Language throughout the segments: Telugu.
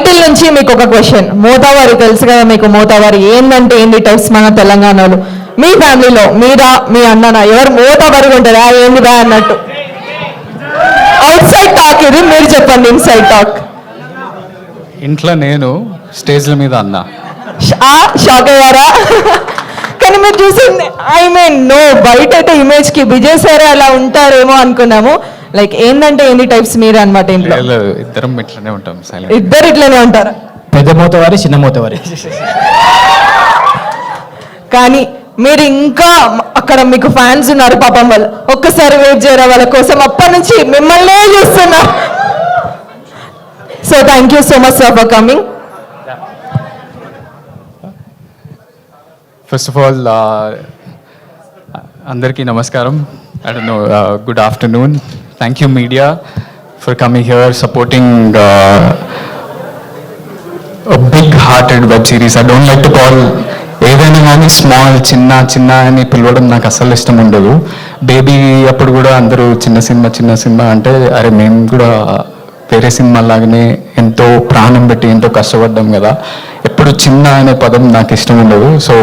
టైటిల్ నుంచి మీకు ఒక క్వశ్చన్. మోతావారి తెలుసు కదా మీకు, మోతావారి ఏందంటే ఏంది టైప్స్ మన తెలంగాణలో. మీ ఫ్యామిలీలో మీరా మీ అన్ననా ఎవరు మోతావారిగా ఉంటారా ఏంది బా అన్నట్టు? అవుట్ సైడ్ టాక్ ఇది, మీరు చెప్పండి ఇన్సైడ్ టాక్. ఇంట్లో నేను, స్టేజ్ల మీద అన్న. షాక్ అయ్యారా? కానీ మీరు చూసింది ఐ మీన్ నో బయట అయితే ఇమేజ్ కి విజయ్ సార్ అలా ఉంటారేమో అనుకున్నాము. లైక్ ఏంటంటే ఎన్ని టైప్స్ మీరు అనమాట ఇంట్లో? ఇద్దరం ఇట్లనే ఉంటాం. ఇద్దరు ఇట్లనే ఉంటారు, పెద్ద మోతవారి చిన్న మోతవారి. కానీ మీరు ఇంకా అక్కడ మీకు ఫ్యాన్స్ ఉన్నారు పాపం, వాళ్ళు ఒక్కసారి వెయిట్ చేయరా వాళ్ళ కోసం, అప్పటి నుంచి మిమ్మల్నే చూస్తున్నా. So thank you so much sir for coming. First of all అందరికీ నమస్కారం. I don't know, good afternoon. Thank you media for coming here, supporting a big-hearted web series. I don't like to call ఏదైనా కానీ స్మాల్ చిన్న అని పిలవడం నాకు అస్సలు ఇష్టం ఉండదు. బేబీ అప్పుడు కూడా అందరూ చిన్న సినిమా అంటే అరే మేము కూడా వేరే సినిమా లాగానే ఎంతో ప్రాణం పెట్టి ఎంతో కష్టపడ్డాం కదా, ఎప్పుడు చిన్న అనే పదం నాకు ఇష్టం ఉండదు. సో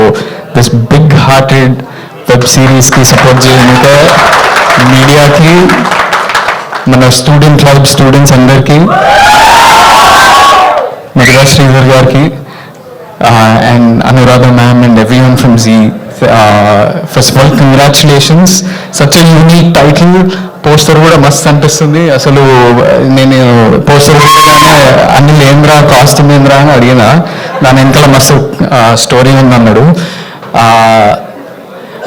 దిస్ బిగ్-హార్టెడ్ వెబ్ సిరీస్కి సపోర్ట్ చేయడానికి మీడియాకి, మన స్టూడెంట్ క్లబ్ స్టూడెంట్స్ అందరికీ, మధురా శ్రీధర్ గారికి and Anuradha ma'am and everyone from Zee. First of all congratulations, such a unique title. Poster కూడా మస్త్ అనిపిస్తుంది. అసలు నేను పోస్టర్ చూడగానే అనిల్ ఏంద్రా కాస్ట్యూమ్ ఏంద్రా అని అడిగిన, దాని వెనకాల మస్తు స్టోరీ ఉందన్నాడు.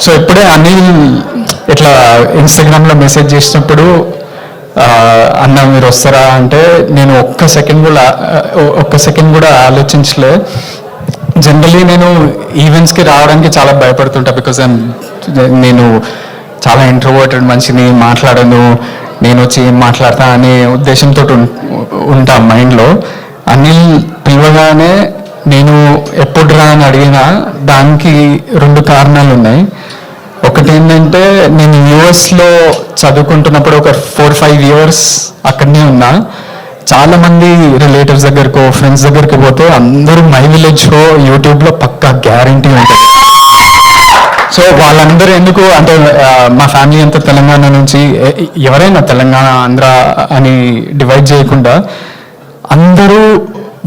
సో ఇప్పుడే అనిల్ ఇట్లా ఇన్స్టాగ్రామ్లో మెసేజ్ చేసినప్పుడు అన్న మీరు వస్తారా అంటే నేను ఒక్క సెకండ్ కూడా ఆలోచించలే. జనరలీ నేను ఈవెంట్స్కి రావడానికి చాలా భయపడుతుంటా, బికాజ్ నేను చాలా ఇంట్రోవర్టెడ్ మనిషిని, మాట్లాడను, నేను వచ్చి ఏం మాట్లాడతా అనే ఉద్దేశంతో ఉంటా మైండ్లో. అనిల్ పిలవగానే నేను ఎప్పుడు రా అని అడిగినా దానికి 2 కారణాలు ఉన్నాయి. ఒకటి ఏంటంటే నేను యూఎస్లో చదువుకుంటున్నప్పుడు ఒక 4-5 years అక్కడనే ఉన్నా. చాలామంది రిలేటివ్స్ దగ్గరకో ఫ్రెండ్స్ దగ్గరికి పోతే అందరూ మై విలేజ్ షో యూట్యూబ్లో పక్కా గ్యారంటీ ఉంటుంది. సో వాళ్ళందరూ ఎందుకు అంటే మా ఫ్యామిలీ అంతా తెలంగాణ నుంచి, ఎవరైనా తెలంగాణ ఆంధ్ర అని డివైడ్ చేయకుండా అందరూ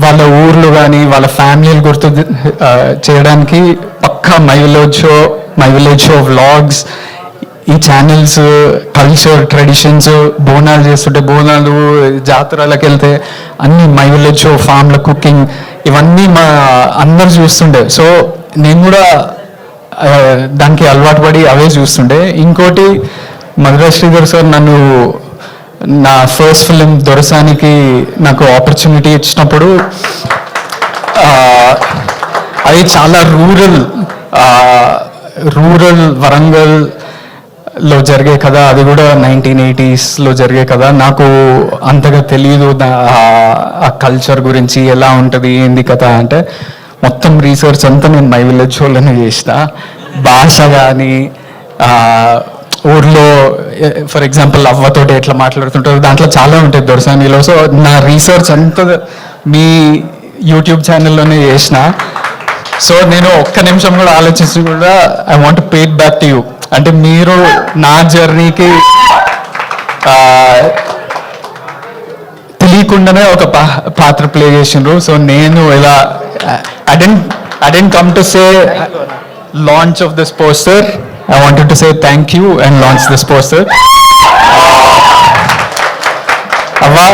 వాళ్ళ ఊర్లు కానీ వాళ్ళ ఫ్యామిలీలు గుర్తు చేయడానికి పక్కా మై విలేజ్ షో వ్లాగ్స్, ఈ ఛానల్స్, కల్చర్ ట్రెడిషన్స్, బోనాలు చేస్తుంటే బోనాలు, జాతరలకు వెళ్తే అన్ని మై విలేజ్ షో, ఫామ్ల కుకింగ్, ఇవన్నీ మా అందరు చూస్తుండే. సో నేను కూడా దానికి అలవాటు పడి అవే చూస్తుండే. ఇంకోటి మధురా శ్రీధర్ సార్ నన్ను నా ఫస్ట్ ఫిలిం దొరసానికి నాకు ఆపర్చునిటీ ఇచ్చినప్పుడు అది చాలా రూరల్ వరంగల్లో జరిగే కదా, అది కూడా 1980s జరిగే కదా. నాకు అంతగా తెలియదు ఆ కల్చర్ గురించి, ఎలా ఉంటుంది ఏంది కదా అంటే మొత్తం రీసెర్చ్ అంతా నేను మై విలేజ్ షోలోనే చేసిన. భాష కానీ ఊర్లో ఫర్ ఎగ్జాంపుల్ అవ్వతోటి ఎట్లా మాట్లాడుతుంటారు దాంట్లో చాలా ఉంటుంది దొరసానిలో. సో నా రీసెర్చ్ అంతా మీ యూట్యూబ్ ఛానల్లోనే చేసిన. సో నేను ఒక్క నిమిషం కూడా ఆలోచించి కూడా I want to pay it back to you. అంటే మీరు నా జర్నీకి తెలియకుండానే ఒక పాత్ర ప్లే చేసిండ్రు. సో నేను ఇలా I didn't come to say launch of this poster. I wanted to say thank you and launch this poster. అవ్వా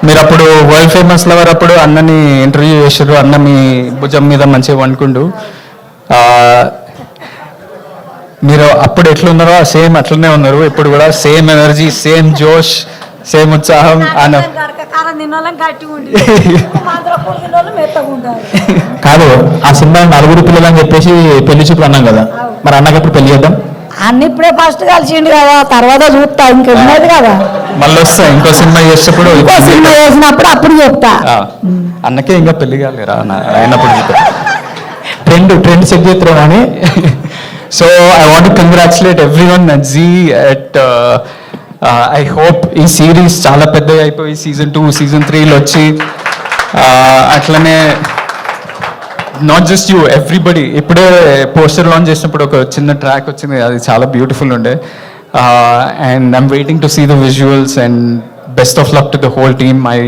మీరు అప్పుడు వరల్డ్ ఫేమస్ లవర్ అప్పుడు అన్నని ఇంటర్వ్యూ చేశారు. అన్న మీ భుజం మీద మంచిగా వండుకుంటూ, మీరు అప్పుడు ఎట్లున్నారో సేమ్ అట్లనే ఉన్నారు. ఇప్పుడు కూడా సేమ్ ఎనర్జీ, సేమ్ జోష్, సేమ్ ఉత్సాహం. కాదు ఆ సినిమా 4 పిల్లలు అని చెప్పేసి పెళ్లి చూపులు అన్నాం కదా, మరి అన్నకి ఎప్పుడు పెళ్లి చేద్దాం? అన్ని ఇప్పుడే ఫస్ట్ కలిసిండు కదా, తర్వాత చూస్తా, ఇంకెన్నది కదా, మళ్ళీ వస్తా ఇంకో సినిమా చేసేటప్పుడు, ఇంకో సినిమా చేసినప్పుడు అప్పుడు చెప్తా. అన్నకే ఇంకా పెళ్లి కాలేరా అయినప్పుడు ట్రెండ్ సెట్ చేస్తున్నాం అని. So I want to congratulate everyone at Zee at I hope ఈ సిరీస్ చాలా పెద్దగా అయిపోయి సీజన్ 2 సీజన్ 3 వచ్చి అట్లనే నాట్ జస్ట్ యూ ఎవ్రీబడి. ఇప్పుడే పోస్టర్ లాంచ్ చేసినప్పుడు ఒక చిన్న ట్రాక్ వచ్చింది, అది చాలా బ్యూటిఫుల్ ఉండే. And I'm waiting to see the visuals and best of luck to the whole team. I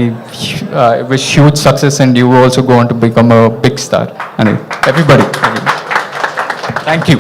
wish huge success and you also go on to become a big star అని ఎవ్రీబడి. Thank you.